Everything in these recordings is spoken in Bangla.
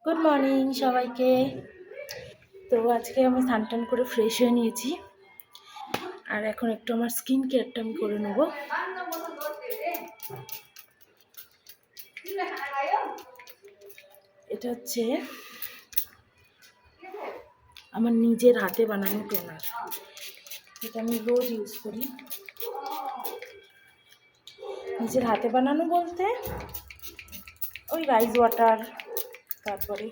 গুড মর্নিং সবাইকে। তো আজকে আমি স্নান টান করে ফ্রেশ হয়ে নিয়েছি, আর এখন একটু আমার স্কিন কেয়ারটা আমি করে নেব। এটা হচ্ছে আমার নিজের হাতে বানানো টোনার, এটা আমি রোজ ইউজ করি। নিজের হাতে বানানো বলতে ওই রাইস ওয়াটার, তারপরে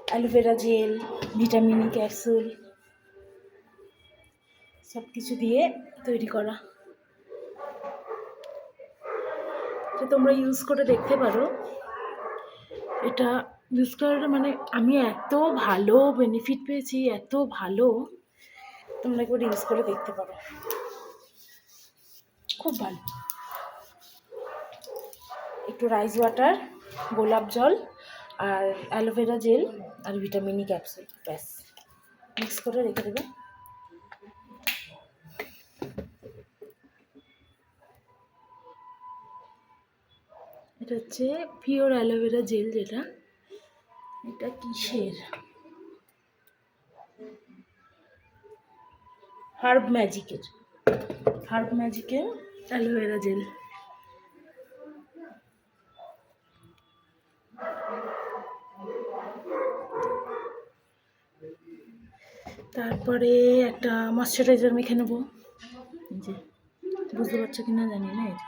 aloe vera gel, vitamin E capsule সব কিছু দিয়ে তৈরি করা। তো তোমরা ইউজ করে দেখতে পারো। এটা ইউজ করার মানে আমি এত ভালো বেনিফিট পেয়েছি, এত ভালো, তোমরা একবার ইউজ করে দেখতে পারো, খুব ভালো। একটু রাইস ওয়াটার, গোলাপ জল আর অ্যালোভেরা জেল আর ভিটামিন ই ক্যাপসুল, ব্যাস মিক্স করে রেখে দেবে। এটা হচ্ছে পিওর অ্যালোভেরা জেল, যেটা এটা কিসের, হার্ব ম্যাজিকের অ্যালোভেরা জেল। তারপরে একটা ময়শ্চারাইজার মেখে নেবো, যে বুঝতে পারছো কিনা জানি না, এই যে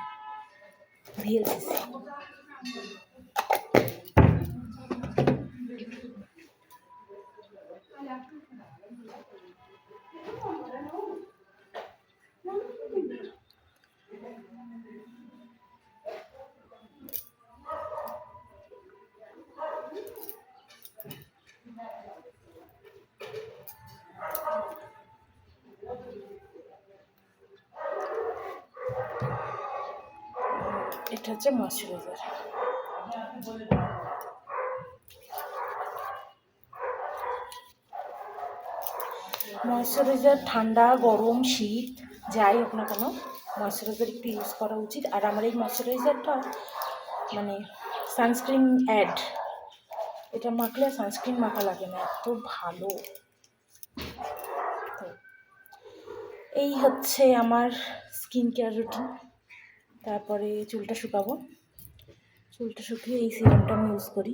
ভিএলসিসি। এটা হচ্ছে ময়শ্চারাইজার। ময়শ্চারাইজার ঠান্ডা গরম শীত যাই হোক না কেন, ময়শ্চারাইজার একটু ইউজ করা উচিত। আর আমার এই ময়শ্চারাইজারটা মানে সানস্ক্রিন অ্যাড, এটা মাখলে সানস্ক্রিন মাখা লাগে না, এত ভালো। তো এই হচ্ছে আমার স্কিন কেয়ার রুটিন। তারপরে চুলটা শুকাবো, চুলটা শুকিয়ে এই সিরামটা আমি ইউজ করি।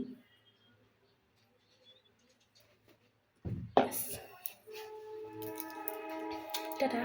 টাটা।